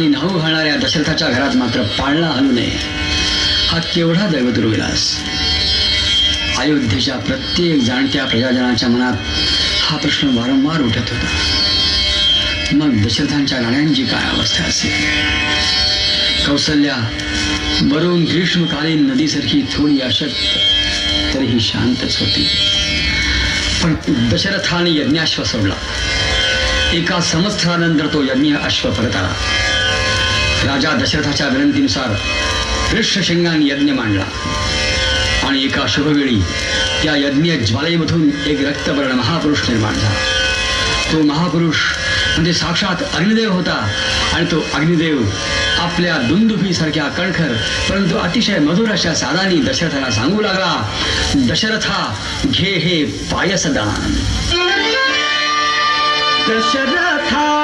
आणि न्हाऊ घालणाऱ्या दशरथाच्या घरात मात्र पाळणा हलू नये हा केवढा दैवदुर्विलास. अयोध्येच्या प्रत्येक जाणत्या प्रजाजनाच्या मनात हा प्रश्न वारंवार उठत होता. मग दशरथांच्या राण्यांची काय अवस्था असेल. कौसल्या वरून ग्रीष्मकालीन नदीसारखी थोडी अशक्त तरीही शांतच होती. पण दशरथाने यज्ञाश्व सोडला. एका संवत्सरानंतर तो यज्ञ अश्व परत आला. राजा दशरथाच्या विनंतीनुसार ऋष्यशृंगाने यज्ञ मांडला आणि एका शुभवेळी त्या यज्ञ ज्वालेमधून एक रक्तवर्ण महापुरुष निर्माण झाला. तो महापुरुष म्हणजे साक्षात अग्निदेव होता आणि तो अग्निदेव आपल्या दुंदुभीसारख्या कणखर परंतु अतिशय मधुर अशा सादानी दशरथाला सांगू लागला, दशरथा घे हे पायसदान. दशरथा